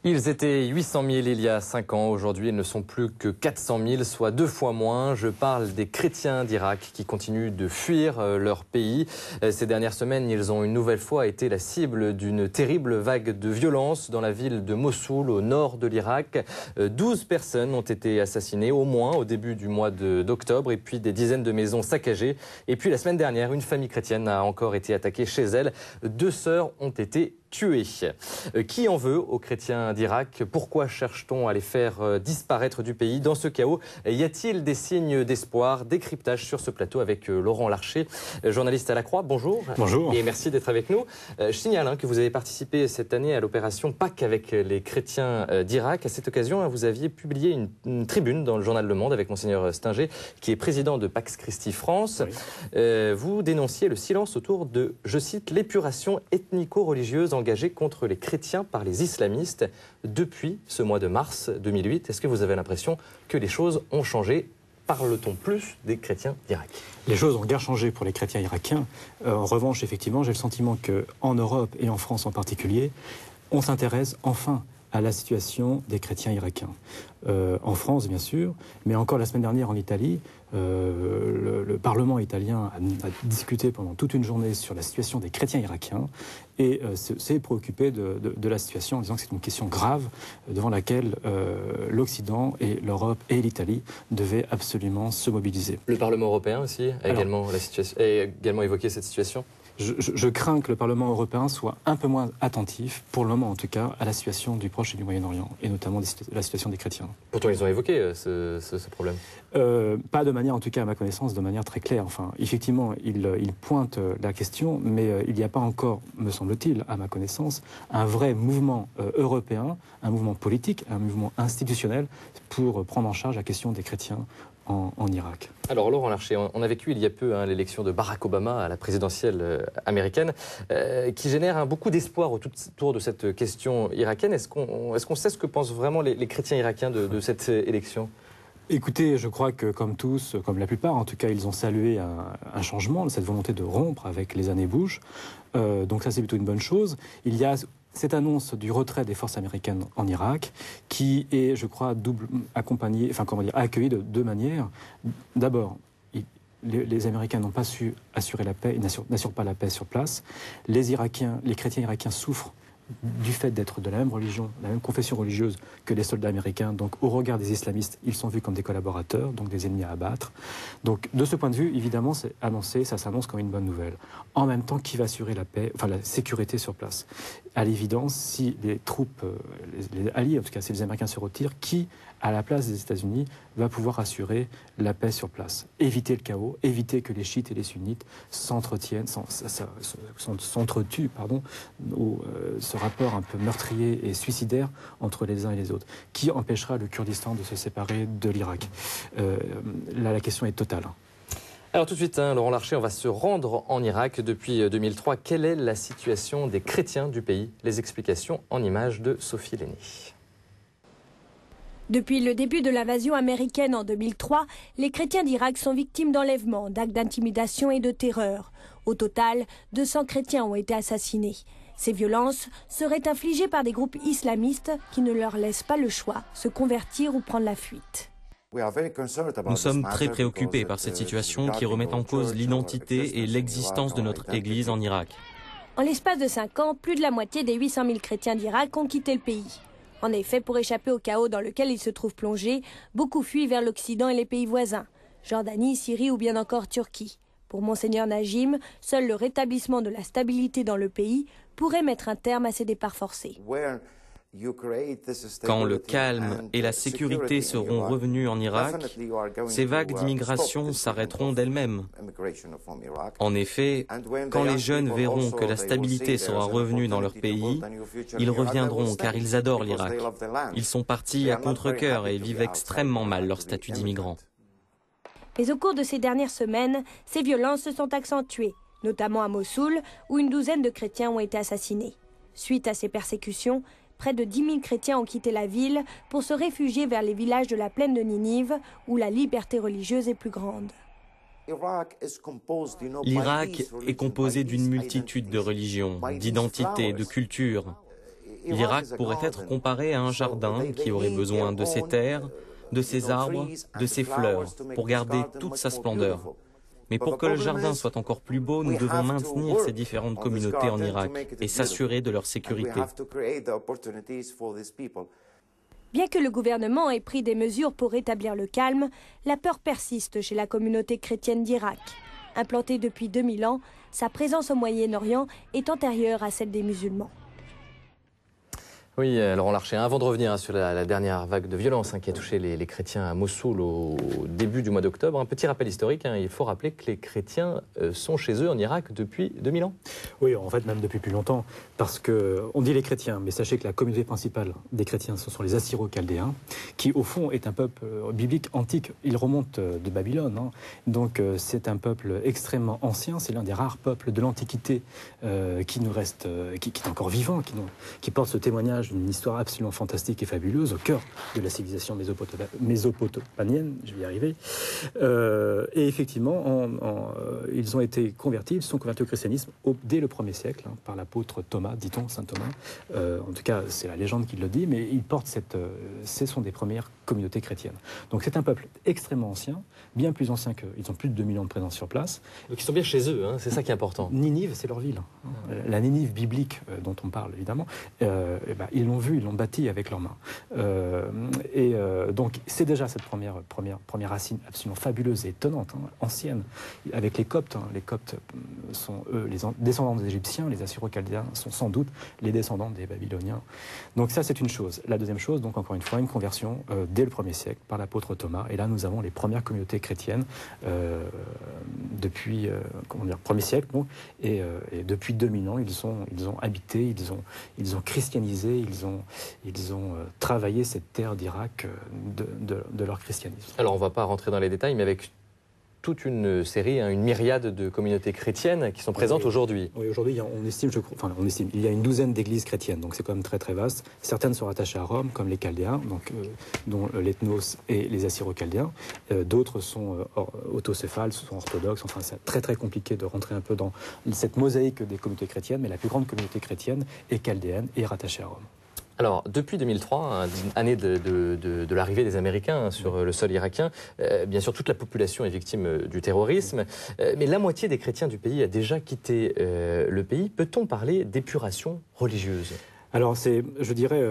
Ils étaient 800 000 il y a 5 ans. Aujourd'hui, ils ne sont plus que 400 000, soit 2 fois moins. Je parle des chrétiens d'Irak qui continuent de fuir leur pays. Ces dernières semaines, ils ont une nouvelle fois été la cible d'une terrible vague de violence dans la ville de Mossoul, au nord de l'Irak. 12 personnes ont été assassinées, au moins au début du mois d'octobre, et puis des dizaines de maisons saccagées. Et puis la semaine dernière, une famille chrétienne a encore été attaquée chez elle. 2 sœurs ont été tués. Qui en veut aux chrétiens d'Irak? Pourquoi cherche-t-on à les faire disparaître du pays? Dans ce chaos, y a-t-il des signes d'espoir? Décryptage sur ce plateau avec Laurent Larcher, journaliste à La Croix. Bonjour. Bonjour. Et merci d'être avec nous. Je signale que vous avez participé cette année à l'opération Pâques avec les chrétiens d'Irak. À cette occasion, vous aviez publié une tribune dans le journal Le Monde avec Monseigneur Stinger, qui est président de Pax Christi France. Oui. Vous dénonciez le silence autour de, je cite, l'épuration ethnico-religieuse engagée contre les chrétiens par les islamistes depuis ce mois de mars 2008. Est-ce que vous avez l'impression que les choses ont changé? Parle-t-on plus des chrétiens d'Irak? Les choses ont guère changé pour les chrétiens irakiens. En revanche, effectivement, j'ai le sentiment qu'en Europe et en France en particulier, on s'intéresse enfin à la situation des chrétiens irakiens. En France, bien sûr, mais encore la semaine dernière en Italie, le Parlement italien a discuté pendant toute une journée sur la situation des chrétiens irakiens et s'est préoccupé de la situation en disant que c'est une question grave devant laquelle l'Occident et l'Europe et l'Italie devaient absolument se mobiliser. Le Parlement européen aussi a également évoqué cette situation. Je crains que le Parlement européen soit un peu moins attentif, pour le moment en tout cas, à la situation du Proche et du Moyen-Orient, et notamment la situation des chrétiens. Pourtant, ils ont évoqué ce problème. Pas de manière, en tout cas à ma connaissance, de manière très claire. Enfin, effectivement, ils pointent la question, mais il n'y a pas encore, me semble-t-il, à ma connaissance, un vrai mouvement européen, un mouvement politique, un mouvement institutionnel pour prendre en charge la question des chrétiens en Irak. Alors Laurent Larcher, on a vécu il y a peu l'élection de Barack Obama à la présidentielle américaine qui génère beaucoup d'espoir autour de cette question irakienne. Est-ce qu'on sait ce que pensent vraiment les chrétiens irakiens de cette élection? Écoutez, je crois que comme tous, comme la plupart, en tout cas, ils ont salué un changement, cette volonté de rompre avec les années Bush. Donc ça, c'est plutôt une bonne chose. Il y a cette annonce du retrait des forces américaines en Irak, qui est, je crois, accueillie de deux manières. D'abord, les Américains n'ont pas su assurer la paix, ils n'assurent pas la paix sur place. Les chrétiens irakiens souffrent du fait d'être de la même religion, la même confession religieuse que les soldats américains. Donc, au regard des islamistes, ils sont vus comme des collaborateurs, donc des ennemis à abattre. Donc, de ce point de vue, évidemment, ça s'annonce comme une bonne nouvelle. En même temps, qui va assurer la paix, enfin la sécurité sur place? À l'évidence, si les troupes, les alliés, en tout cas, si les Américains se retirent, qui, à la place des États-Unis, va assurer la paix sur place? Éviter le chaos, éviter que les chiites et les sunnites s'entretuent, ou ce rapport un peu meurtrier et suicidaire entre les uns et les autres, qui empêchera le Kurdistan de se séparer de l'Irak. Là, la question est totale. Alors tout de suite, Laurent Larcher, on va se rendre en Irak depuis 2003. Quelle est la situation des chrétiens du pays? Les explications en images de Sophie Lenné. Depuis le début de l'invasion américaine en 2003, les chrétiens d'Irak sont victimes d'enlèvements, d'actes d'intimidation et de terreur. Au total, 200 chrétiens ont été assassinés. Ces violences seraient infligées par des groupes islamistes qui ne leur laissent pas le choix, se convertir ou prendre la fuite. Nous sommes très préoccupés par cette situation qui remet en cause l'identité et l'existence de notre Église en Irak. En l'espace de 5 ans, plus de la moitié des 800 000 chrétiens d'Irak ont quitté le pays. En effet, pour échapper au chaos dans lequel ils se trouvent plongés, beaucoup fuient vers l'Occident et les pays voisins, Jordanie, Syrie ou bien encore Turquie. Pour Monseigneur Najim, seul le rétablissement de la stabilité dans le pays pourrait mettre un terme à ces départs forcés. Quand le calme et la sécurité seront revenus en Irak, ces vagues d'immigration s'arrêteront d'elles-mêmes. En effet, quand les jeunes verront que la stabilité sera revenue dans leur pays, ils reviendront car ils adorent l'Irak. Ils sont partis à contre-cœur et vivent extrêmement mal leur statut d'immigrants. Mais au cours de ces dernières semaines, ces violences se sont accentuées, notamment à Mossoul, où une douzaine de chrétiens ont été assassinés. Suite à ces persécutions, près de 10 000 chrétiens ont quitté la ville pour se réfugier vers les villages de la plaine de Ninive, où la liberté religieuse est plus grande. L'Irak est composé d'une multitude de religions, d'identités, de cultures. L'Irak pourrait être comparé à un jardin qui aurait besoin de ses terres, de ses arbres, de ses fleurs, pour garder toute sa splendeur. Mais pour que le jardin soit encore plus beau, nous devons maintenir ces différentes communautés en Irak et s'assurer de leur sécurité. Bien que le gouvernement ait pris des mesures pour rétablir le calme, la peur persiste chez la communauté chrétienne d'Irak. Implantée depuis 2000 ans, sa présence au Moyen-Orient est antérieure à celle des musulmans. Oui, Laurent Larcher, avant de revenir sur la dernière vague de violence qui a touché les chrétiens à Mossoul au début du mois d'octobre, un petit rappel historique, il faut rappeler que les chrétiens sont chez eux en Irak depuis 2000 ans. Oui, en fait même depuis plus longtemps, parce qu'on dit les chrétiens, mais sachez que la communauté principale des chrétiens, ce sont les Assyro-Chaldéens, qui au fond est un peuple biblique antique, il remonte de Babylone, donc c'est un peuple extrêmement ancien, c'est l'un des rares peuples de l'Antiquité qui nous reste, qui est encore vivant, qui porte ce témoignage d'une histoire absolument fantastique et fabuleuse au cœur de la civilisation mésopotamienne, je vais y arriver. Et effectivement, ils ont été convertis, ils sont convertis au christianisme dès le 1er siècle, par l'apôtre Thomas, dit-on, saint Thomas. En tout cas, c'est la légende qui le dit, mais ils portent ce sont des premières communautés chrétiennes. Donc c'est un peuple extrêmement ancien, bien plus ancien ils ont plus de 2000 ans de présence sur place. Donc ils sont bien chez eux, c'est ça qui est important. Ninive, c'est leur ville. La Ninive biblique dont on parle, évidemment, ils l'ont vu, ils l'ont bâti avec leurs mains. Donc c'est déjà cette première racine absolument fabuleuse et étonnante, ancienne, avec les Coptes. Les Coptes sont, eux, les descendants des Égyptiens, les Assyro-Chaldéens sont sans doute les descendants des Babyloniens. Donc ça, c'est une chose. La deuxième chose, donc encore une fois, une conversion dès le 1er siècle par l'apôtre Thomas. Et là, nous avons les premières communautés chrétiennes depuis le 1er siècle. Donc, et depuis 2000 ans, ils ont habité, ils ont christianisé, ils ont travaillé cette terre d'Irak de leur christianisme. Alors, on ne va pas rentrer dans les détails, mais avec toute une série, une myriade de communautés chrétiennes qui sont présentes aujourd'hui. Oui, aujourd'hui, on estime, il y a une douzaine d'églises chrétiennes, donc c'est quand même très très vaste. Certaines sont rattachées à Rome, comme les Chaldéens, dont l'ethnos et les Assyro-Chaldéens. D'autres sont autocéphales, sont orthodoxes. Enfin, c'est très très compliqué de rentrer un peu dans cette mosaïque des communautés chrétiennes, mais la plus grande communauté chrétienne est chaldéenne et rattachée à Rome. Alors, depuis 2003, année de l'arrivée des Américains sur le sol irakien, bien sûr, toute la population est victime du terrorisme, mais la moitié des chrétiens du pays a déjà quitté le pays. Peut-on parler d'épuration religieuse ? Alors, je dirais,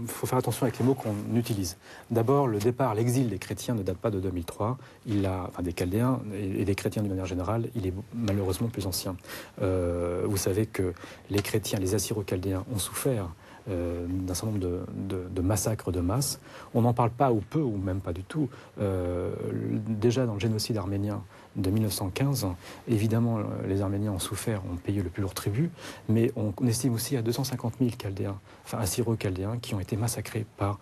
faut faire attention avec les mots qu'on utilise. D'abord, le départ, l'exil des chrétiens ne date pas de 2003. Des Chaldéens et des chrétiens d'une manière générale, il est malheureusement plus ancien. Vous savez que les chrétiens, les Assyro-Chaldéens ont souffert d'un certain nombre de massacres de masse. On n'en parle pas ou peu, ou même pas du tout. Déjà dans le génocide arménien de 1915, évidemment, les Arméniens ont souffert, ont payé le plus lourd tribut, mais on estime aussi à 250 000 Chaldéens, Assyro-Chaldéens, qui ont été massacrés par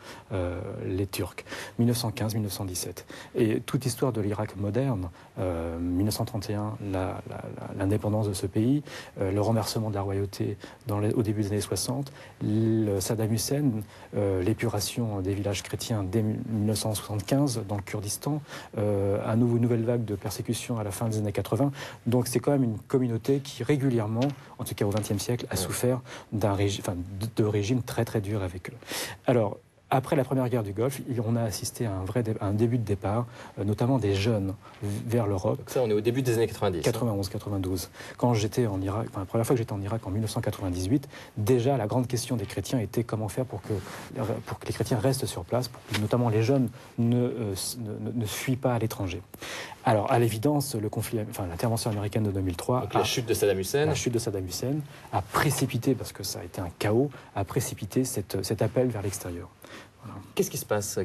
les Turcs. 1915-1917. Et toute histoire de l'Irak moderne, 1931, l'indépendance de ce pays, le renversement de la royauté au début des années 60, Saddam Hussein, l'épuration des villages chrétiens dès 1975 dans le Kurdistan, une nouvelle vague de persécution à la fin des années 80. Donc c'est quand même une communauté qui régulièrement, en tout cas au XXe siècle, a souffert de régimes très très durs avec eux. Alors, après la première guerre du Golfe, on a assisté à un début de départ, notamment des jeunes vers l'Europe. Donc ça, on est au début des années 90. 91, 92. Quand j'étais en Irak, la première fois que j'étais en Irak en 1998, déjà la grande question des chrétiens était comment faire pour que les chrétiens restent sur place, pour que notamment les jeunes ne fuient pas à l'étranger. Alors, à l'évidence, l'intervention américaine de 2003... Donc la chute de Saddam Hussein. La chute de Saddam Hussein a précipité, parce que ça a été un chaos, a précipité cet appel vers l'extérieur. Voilà. Qu'est-ce qui se passe ?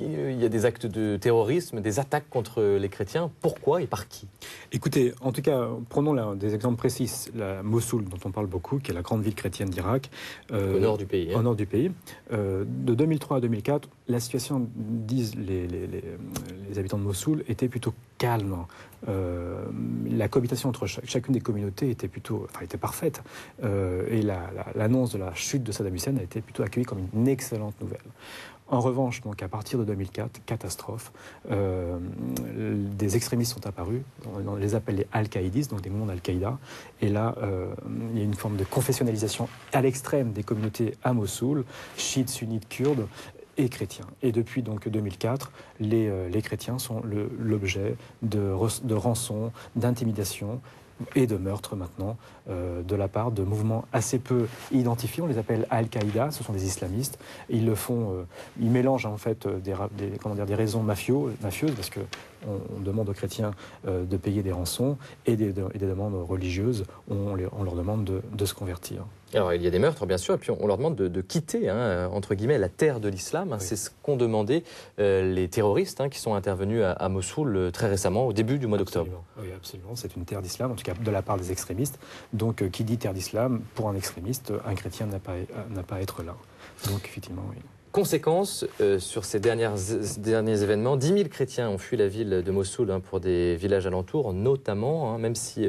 Il y a des actes de terrorisme, des attaques contre les chrétiens. Pourquoi et par qui ? Écoutez, en tout cas, prenons des exemples précis. La Mossoul, dont on parle beaucoup, qui est la grande ville chrétienne d'Irak. Au nord du pays. Au nord du pays. De 2003 à 2004, la situation, disent les habitants de Mossoul, était plutôt calme. La cohabitation entre chacune des communautés était était parfaite. Et l'annonce de la chute de Saddam Hussein a été plutôt accueillie comme une excellente nouvelle. En revanche, donc, à partir de 2004, catastrophe, des extrémistes sont apparus, on les appelle les Al-Qaïdistes, donc des mouvements d'Al-Qaïda, et là, il y a une forme de confessionnalisation à l'extrême des communautés à Mossoul, chiites, sunnites, kurdes, et chrétiens. Et depuis donc 2004, les chrétiens sont l'objet de rançons, d'intimidations et de meurtres maintenant de la part de mouvements assez peu identifiés. On les appelle Al-Qaïda, ce sont des islamistes. Ils le font, ils mélangent en fait des raisons mafieuses parce que on demande aux chrétiens de payer des rançons et des demandes religieuses. On leur demande de se convertir. Alors, il y a des meurtres, bien sûr, et puis on leur demande de quitter, entre guillemets, la terre de l'islam. Oui. C'est ce qu'ont demandé les terroristes qui sont intervenus à Mossoul très récemment, au début du mois d'octobre. Oui, absolument. C'est une terre d'islam, en tout cas de la part des extrémistes. Donc, qui dit terre d'islam, pour un extrémiste, un chrétien n'a pas à être là. Donc, effectivement, oui. Conséquence sur ces derniers événements, 10 000 chrétiens ont fui la ville de Mossoul pour des villages alentours, notamment, même si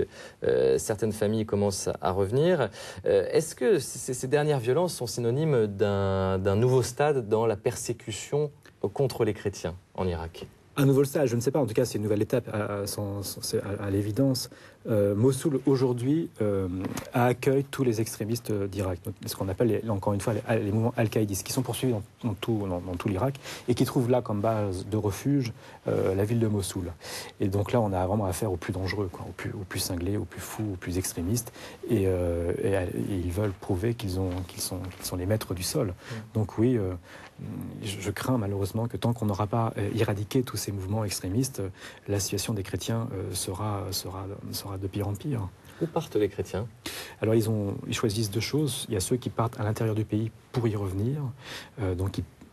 certaines familles commencent à revenir. Est-ce que ces dernières violences sont synonymes d'un nouveau stade dans la persécution contre les chrétiens en Irak ? Un nouveau stade, je ne sais pas. En tout cas, c'est une nouvelle étape à l'évidence. Mossoul, aujourd'hui, accueille tous les extrémistes d'Irak, ce qu'on appelle, encore une fois, les mouvements al-qaïdistes, qui sont poursuivis dans tout l'Irak et qui trouvent là comme base de refuge la ville de Mossoul. Et donc là, on a vraiment affaire aux plus dangereux, aux plus cinglés, aux plus fous, aux plus extrémistes. Et ils veulent prouver qu'ils sont les maîtres du sol. Donc oui, je crains malheureusement que tant qu'on n'aura pas éradiqué tous ces mouvements extrémistes, la situation des chrétiens sera de pire en pire. Où partent les chrétiens ? Alors ils choisissent deux choses. Il y a ceux qui partent à l'intérieur du pays pour y revenir,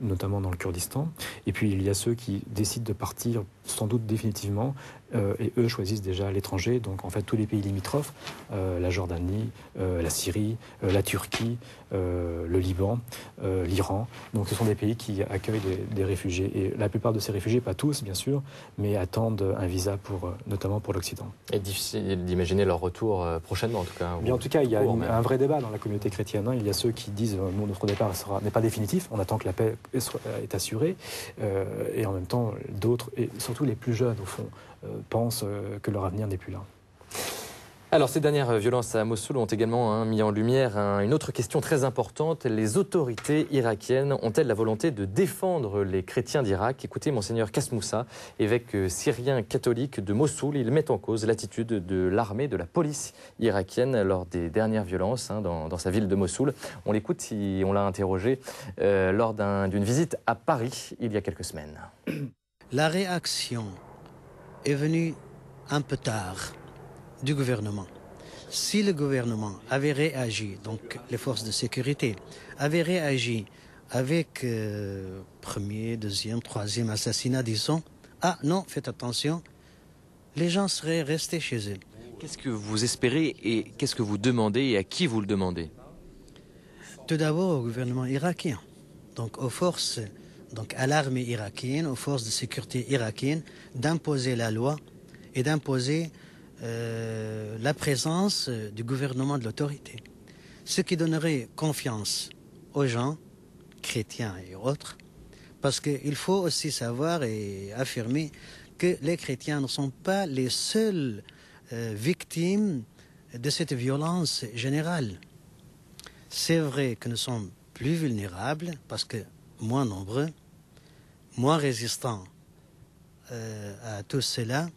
notamment dans le Kurdistan. Et puis il y a ceux qui décident de partir sans doute définitivement et eux choisissent déjà l'étranger. Donc en fait tous les pays limitrophes, la Jordanie, la Syrie, la Turquie, le Liban, l'Iran. Donc ce sont des pays qui accueillent des réfugiés. Et la plupart de ces réfugiés, pas tous bien sûr, mais attendent un visa notamment pour l'Occident. Et difficile d'imaginer leur retour prochainement en tout cas. Bien, en tout cas, il y a un vrai débat dans la communauté chrétienne. Il y a ceux qui disent nous, notre départ n'est pas définitif, on attend que la paix est assurée. Et en même temps, d'autres, et surtout les plus jeunes au fond, pensent que leur avenir n'est plus là. Alors, ces dernières violences à Mossoul ont également mis en lumière une autre question très importante. Les autorités irakiennes ont-elles la volonté de défendre les chrétiens d'Irak ? Écoutez, Monseigneur Kasmoussa, évêque syrien catholique de Mossoul, il met en cause l'attitude de l'armée, de la police irakienne lors des dernières violences dans sa ville de Mossoul. On l'écoute, on l'a interrogé lors d'une visite à Paris il y a quelques semaines. La réaction est venue un peu tard du gouvernement. Si le gouvernement avait réagi, donc les forces de sécurité avaient réagi avec premier, deuxième, troisième assassinat, disons, ah non, faites attention, les gens seraient restés chez eux. Qu'est-ce que vous espérez et qu'est-ce que vous demandez et à qui vous le demandez ? Tout d'abord au gouvernement irakien, donc aux forces, donc à l'armée irakienne, aux forces de sécurité irakiennes, d'imposer la loi et d'imposer la présence du gouvernement de l'autorité. Ce qui donnerait confiance aux gens, chrétiens et autres, parce qu'il faut aussi savoir et affirmer que les chrétiens ne sont pas les seules victimes de cette violence générale. C'est vrai que nous sommes plus vulnérables, parce que moins nombreux, moins résistants à tout cela,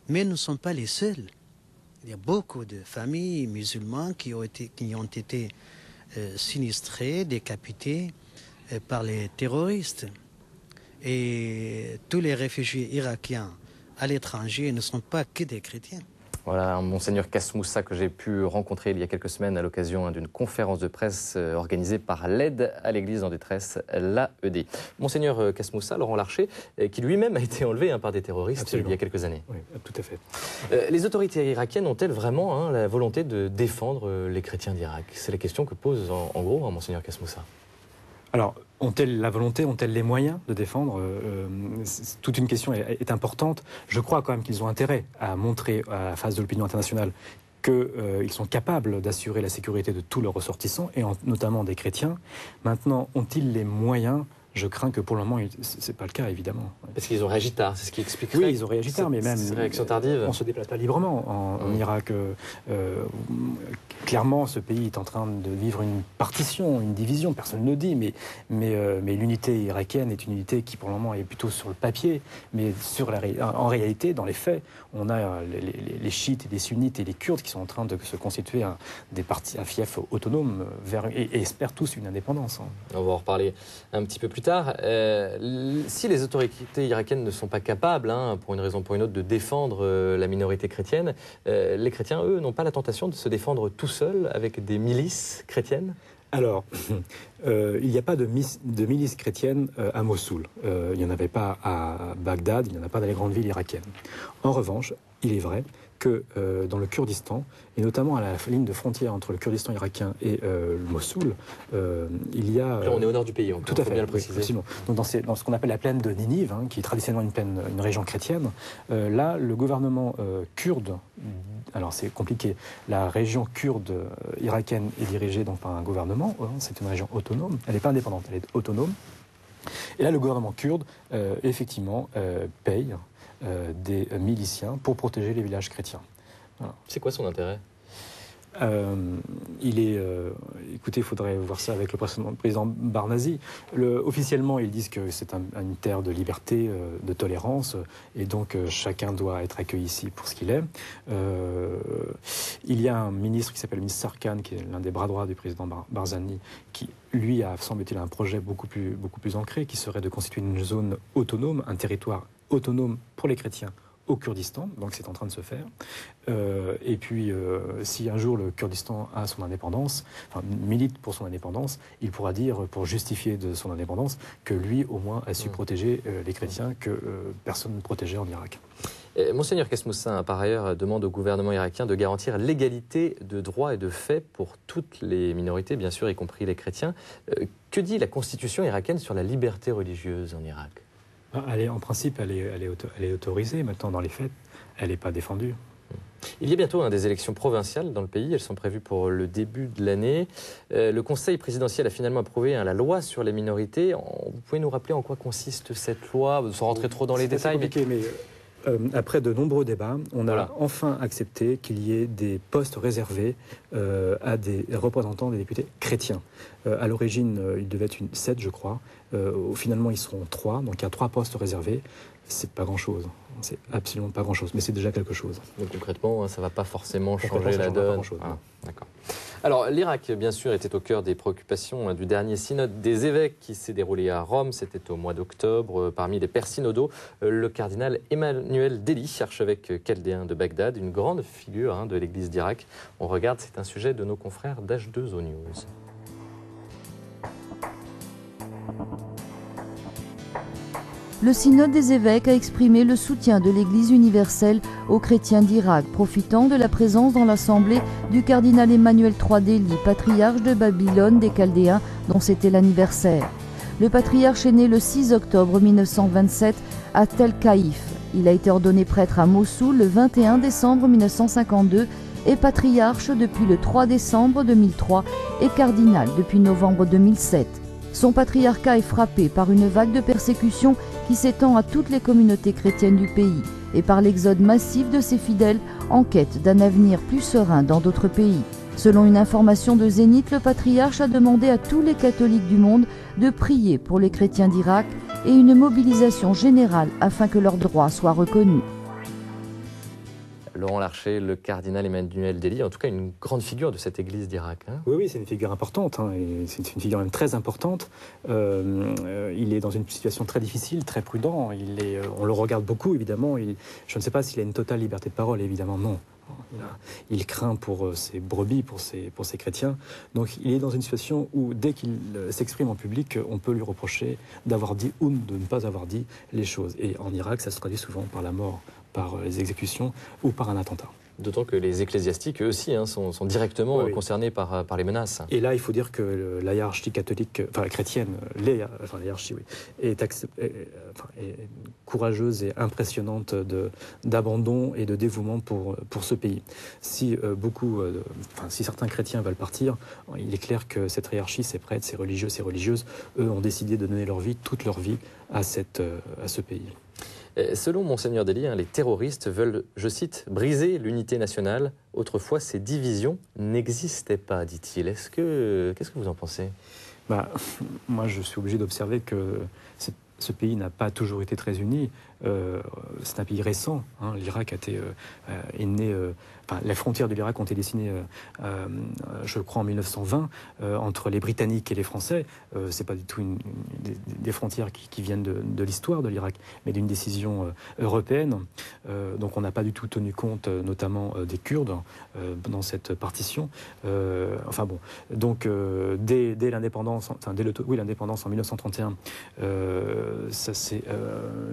mais nous ne sommes pas les seuls. Il y a beaucoup de familles musulmanes qui ont été sinistrées, décapitées par les terroristes. Et tous les réfugiés irakiens à l'étranger ne sont pas que des chrétiens. Voilà, Monseigneur Kasmoussa que j'ai pu rencontrer il y a quelques semaines à l'occasion d'une conférence de presse organisée par l'Aide à l'Église en détresse, l'AED. Monseigneur Kasmoussa, Laurent Larcher, qui lui-même a été enlevé par des terroristes Absolument. Il y a quelques années. Oui, tout à fait. Les autorités irakiennes ont-elles vraiment la volonté de défendre les chrétiens d'Irak ? C'est la question que pose en gros Monseigneur Kasmoussa. Alors, ont-elles la volonté, ont-elles les moyens de défendre toute une question est importante. Je crois quand même qu'ils ont intérêt à montrer à la face de l'opinion internationale qu'ils sont capables d'assurer la sécurité de tous leurs ressortissants, et notamment des chrétiens. Maintenant, ont-ils les moyens ? Je crains que pour le moment, ce n'est pas le cas, évidemment. Parce qu'ils ont réagi tard, c'est ce qui expliquerait. Oui, ils ont réagi tard, mais même. Réaction tardive. On ne se déplace pas librement en Irak. Clairement, ce pays est en train de vivre une partition, une division, personne ne le dit, mais l'unité irakienne est une unité qui, pour le moment, est plutôt sur le papier. Mais en réalité, dans les faits, on a les chiites et les sunnites et les kurdes qui sont en train de se constituer un fief autonome et espèrent tous une indépendance. On va en reparler un petit peu plus tard. Si les autorités irakiennes ne sont pas capables, pour une raison ou pour une autre, de défendre la minorité chrétienne, les chrétiens, eux, n'ont pas la tentation de se défendre tout seuls avec des milices chrétiennes ? Alors, il n'y a pas de milices chrétiennes à Mossoul. Il n'y en avait pas à Bagdad, il n'y en a pas dans les grandes villes irakiennes. En revanche, il est vrai que dans le Kurdistan, et notamment à la ligne de frontière entre le Kurdistan irakien et le Mossoul, il y a... Là, on est au nord du pays, tout à fait, bien le préciser. Oui, donc dans ce qu'on appelle la plaine de Ninive, qui est traditionnellement une région chrétienne, là, le gouvernement kurde, alors c'est compliqué, la région kurde irakienne est dirigée donc par un gouvernement, c'est une région autonome, elle n'est pas indépendante, elle est autonome. Et là, le gouvernement kurde, effectivement, paye des miliciens pour protéger les villages chrétiens. Voilà. C'est quoi son intérêt ? Écoutez, il faudrait voir ça avec le président Barnazi. Officiellement, ils disent que c'est une terre de liberté, de tolérance, et donc chacun doit être accueilli ici pour ce qu'il est. Il y a un ministre qui s'appelle le ministre Sarkhan, qui est l'un des bras droits du président Barzani, qui, lui, a, semble-t-il, un projet beaucoup plus ancré, qui serait de constituer une zone autonome, un territoire autonome pour les chrétiens au Kurdistan, donc c'est en train de se faire. Et puis, si un jour le Kurdistan a son indépendance, milite pour son indépendance, il pourra dire, pour justifier de son indépendance, que lui, au moins, a su protéger les chrétiens que personne ne protégeait en Irak. Monseigneur Kesmoussin, par ailleurs, demande au gouvernement irakien de garantir l'égalité de droits et de faits pour toutes les minorités, bien sûr, y compris les chrétiens. Que dit la constitution irakienne sur la liberté religieuse en Irak ? En principe, elle est autorisée. Maintenant, dans les faits, elle n'est pas défendue. Il y a bientôt des élections provinciales dans le pays. Elles sont prévues pour le début de l'année. Le Conseil présidentiel a finalement approuvé la loi sur les minorités. Vous pouvez nous rappeler en quoi consiste cette loi, sans rentrer trop dans les détails. C'est compliqué, mais après de nombreux débats, on a enfin accepté qu'il y ait des postes réservés à des représentants des députés chrétiens. À l'origine, il devait être 7, je crois. Finalement, ils seront 3, donc il y a 3 postes réservés. C'est pas grand-chose. C'est absolument pas grand-chose, mais c'est déjà quelque chose. Donc concrètement, ça ne va pas forcément changer la donne. D'accord. Alors, l'Irak, bien sûr, était au cœur des préoccupations du dernier synode des évêques qui s'est déroulé à Rome. C'était au mois d'octobre. Parmi les pères synodaux, le cardinal Emmanuel Deli, archevêque chaldéen de Bagdad, une grande figure de l'Église d'Irak. On regarde, c'est un sujet de nos confrères d'H2O News. Le synode des évêques a exprimé le soutien de l'Église universelle aux chrétiens d'Irak, profitant de la présence dans l'Assemblée du cardinal Emmanuel III Deli, patriarche de Babylone des Chaldéens, dont c'était l'anniversaire. Le patriarche est né le 6 octobre 1927 à Tel Kaïf. Il a été ordonné prêtre à Mossoul le 21 décembre 1952 et patriarche depuis le 3 décembre 2003 et cardinal depuis novembre 2007. Son patriarcat est frappé par une vague de persécution qui s'étend à toutes les communautés chrétiennes du pays et par l'exode massif de ses fidèles en quête d'un avenir plus serein dans d'autres pays. Selon une information de Zénith, le patriarche a demandé à tous les catholiques du monde de prier pour les chrétiens d'Irak et une mobilisation générale afin que leurs droits soient reconnus. Laurent Larcher, le cardinal Emmanuel Deli, en tout cas une grande figure de cette église d'Irak. Oui, c'est une figure importante, et c'est une figure même très importante. Il est dans une situation très difficile, très prudent. On le regarde beaucoup, évidemment. Je ne sais pas s'il a une totale liberté de parole, évidemment non. Il craint pour ses brebis, pour ses chrétiens. Donc il est dans une situation où, dès qu'il s'exprime en public, on peut lui reprocher d'avoir dit ou de ne pas avoir dit les choses. Et en Irak, ça se traduit souvent par la mort, par les exécutions ou par un attentat. D'autant que les ecclésiastiques, eux aussi, sont directement concernés par les menaces. Et là, il faut dire que la hiérarchie catholique, enfin chrétienne, la hiérarchie, est courageuse et impressionnante d'abandon et de dévouement pour ce pays. Si si certains chrétiens veulent partir, il est clair que cette hiérarchie, ces prêtres, ces religieux, ces religieuses, eux ont décidé de donner leur vie, toute leur vie, à ce pays. Selon Monseigneur Dely, les terroristes veulent, je cite, briser l'unité nationale. Autrefois, ces divisions n'existaient pas, dit-il. Qu'est-ce que vous en pensez ? Moi, je suis obligé d'observer que ce pays n'a pas toujours été très uni. C'est un pays récent. L'Irak est né. Les frontières de l'Irak ont été dessinées, je crois, en 1920 entre les Britanniques et les Français. C'est pas du tout des frontières qui viennent de l'histoire de l'Irak, mais d'une décision européenne. Donc, on n'a pas du tout tenu compte, notamment des Kurdes, dans cette partition. Donc, dès l'indépendance, l'indépendance en 1931, ça s'est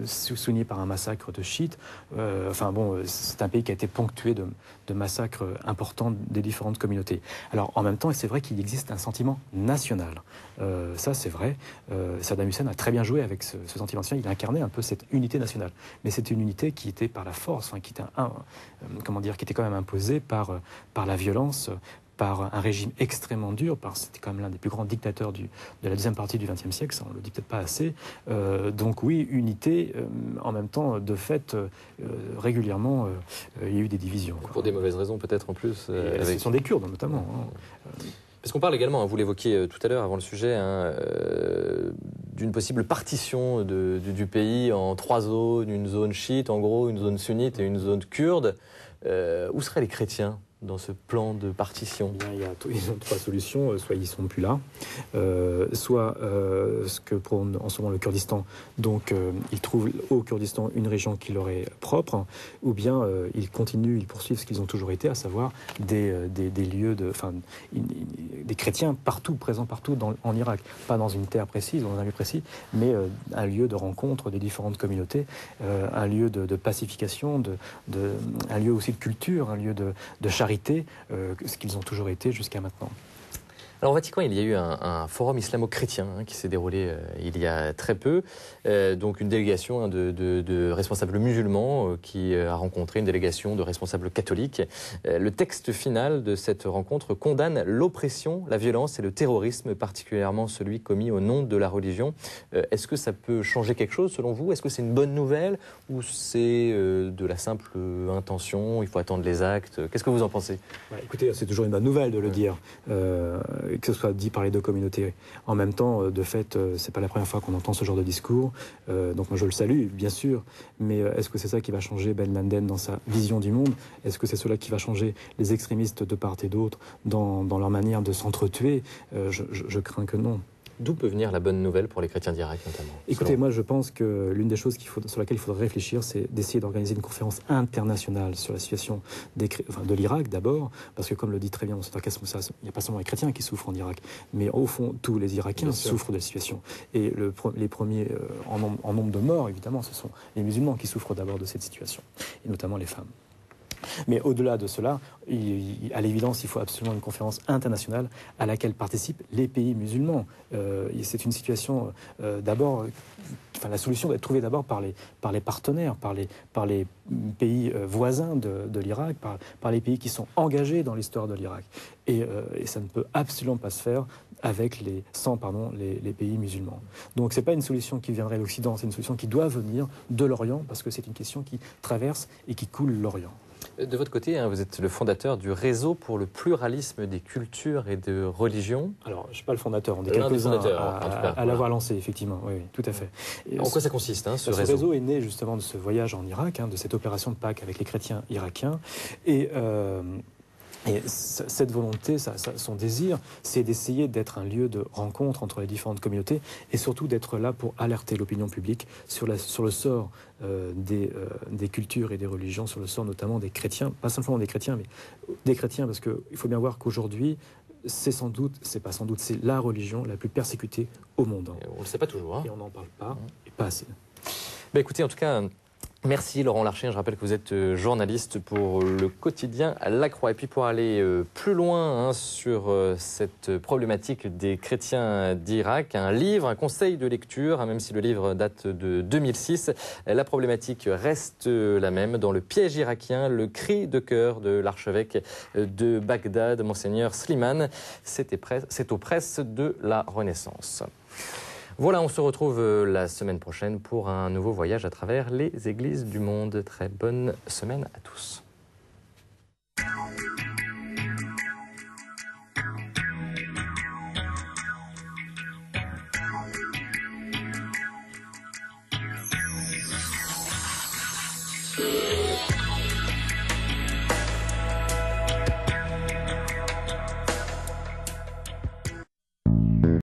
souligné par un massacre de chiites. C'est un pays qui a été ponctué de massacres importants des différentes communautés. Alors, en même temps, c'est vrai qu'il existe un sentiment national. Ça, c'est vrai. Saddam Hussein a très bien joué avec ce sentiment national. Il a incarné un peu cette unité nationale. Mais c'est une unité qui était par la force, qui était quand même imposée par la violence, par un régime extrêmement dur, parce que c'était quand même l'un des plus grands dictateurs de la deuxième partie du XXe siècle, ça on ne le dit peut-être pas assez. Donc oui, unité, en même temps, de fait, régulièrement, il y a eu des divisions. Pour des mauvaises raisons peut-être en plus. Ce sont des Kurdes notamment. Parce qu'on parle également, vous l'évoquiez tout à l'heure avant le sujet, d'une possible partition du pays en 3 zones, une zone chiite en gros, une zone sunnite et une zone kurde. Où seraient les chrétiens dans ce plan de partition? Ils ont 3 solutions. Soit ils ne sont plus là, soit ce que prône en ce moment le Kurdistan, donc ils trouvent au Kurdistan une région qui leur est propre, ou bien ils poursuivent ce qu'ils ont toujours été, à savoir des lieux des chrétiens présents partout en Irak, pas dans une terre précise, dans un lieu précis, mais un lieu de rencontre des différentes communautés, un lieu de pacification, un lieu aussi de culture, un lieu de charité, ce qu'ils ont toujours été jusqu'à maintenant. Alors au Vatican, il y a eu un forum islamo-chrétien qui s'est déroulé il y a très peu. Donc une délégation de responsables musulmans qui a rencontré une délégation de responsables catholiques. Le texte final de cette rencontre condamne l'oppression, la violence et le terrorisme, particulièrement celui commis au nom de la religion. Est-ce que ça peut changer quelque chose selon vous? Est-ce que c'est une bonne nouvelle ou c'est de la simple intention? Il faut attendre les actes. Qu'est-ce que vous en pensez? Écoutez, c'est toujours une bonne nouvelle de le dire. Que ce soit dit par les deux communautés. En même temps, de fait, c'est pas la première fois qu'on entend ce genre de discours. Donc moi, je le salue, bien sûr. Mais est-ce que c'est ça qui va changer Ben Laden dans sa vision du monde? Est-ce que c'est cela qui va changer les extrémistes de part et d'autre dans leur manière de s'entretuer? Je crains que non. D'où peut venir la bonne nouvelle pour les chrétiens d'Irak, notamment? Écoutez, moi, je pense que l'une des choses sur laquelle il faudrait réfléchir, c'est d'essayer d'organiser une conférence internationale sur la situation de l'Irak, d'abord, parce que, comme le dit très bien, il n'y a pas seulement les chrétiens qui souffrent en Irak, mais au fond, tous les Irakiens souffrent de la situation. Et les premiers en nombre de morts, évidemment, ce sont les musulmans qui souffrent d'abord de cette situation, et notamment les femmes. Mais au-delà de cela, à l'évidence, il faut absolument une conférence internationale à laquelle participent les pays musulmans. C'est une situation d'abord... la solution doit être trouvée d'abord par les partenaires, par les pays voisins de l'Irak, par les pays qui sont engagés dans l'histoire de l'Irak. Et ça ne peut absolument pas se faire sans les pays musulmans. Donc ce n'est pas une solution qui viendrait de l'Occident, c'est une solution qui doit venir de l'Orient, parce que c'est une question qui traverse et qui coule l'Orient. De votre côté, vous êtes le fondateur du réseau pour le pluralisme des cultures et de religions. Alors, je ne suis pas le fondateur, on est quelques-uns à l'avoir lancé, effectivement. Oui, tout à fait. En quoi ça consiste, ce réseau? Ce réseau est né justement de ce voyage en Irak, de cette opération de Pâques avec les chrétiens irakiens. Et cette volonté, son désir, c'est d'essayer d'être un lieu de rencontre entre les différentes communautés et surtout d'être là pour alerter l'opinion publique sur le sort des cultures et des religions, sur le sort notamment des chrétiens, pas simplement des chrétiens, mais des chrétiens, parce qu'il faut bien voir qu'aujourd'hui, c'est la religion la plus persécutée au monde. Et on ne le sait pas toujours. Et on n'en parle pas, et pas assez. Écoutez, en tout cas... Merci Laurent Larcher, je rappelle que vous êtes journaliste pour le quotidien La Croix. Et puis pour aller plus loin sur cette problématique des chrétiens d'Irak, un livre, un conseil de lecture, même si le livre date de 2006, la problématique reste la même. Dans le piège irakien, le cri de cœur de l'archevêque de Bagdad, Monseigneur Slimane, c'est aux presses de la Renaissance. Voilà, on se retrouve la semaine prochaine pour un nouveau voyage à travers les églises du monde. Très bonne semaine à tous. Yeah.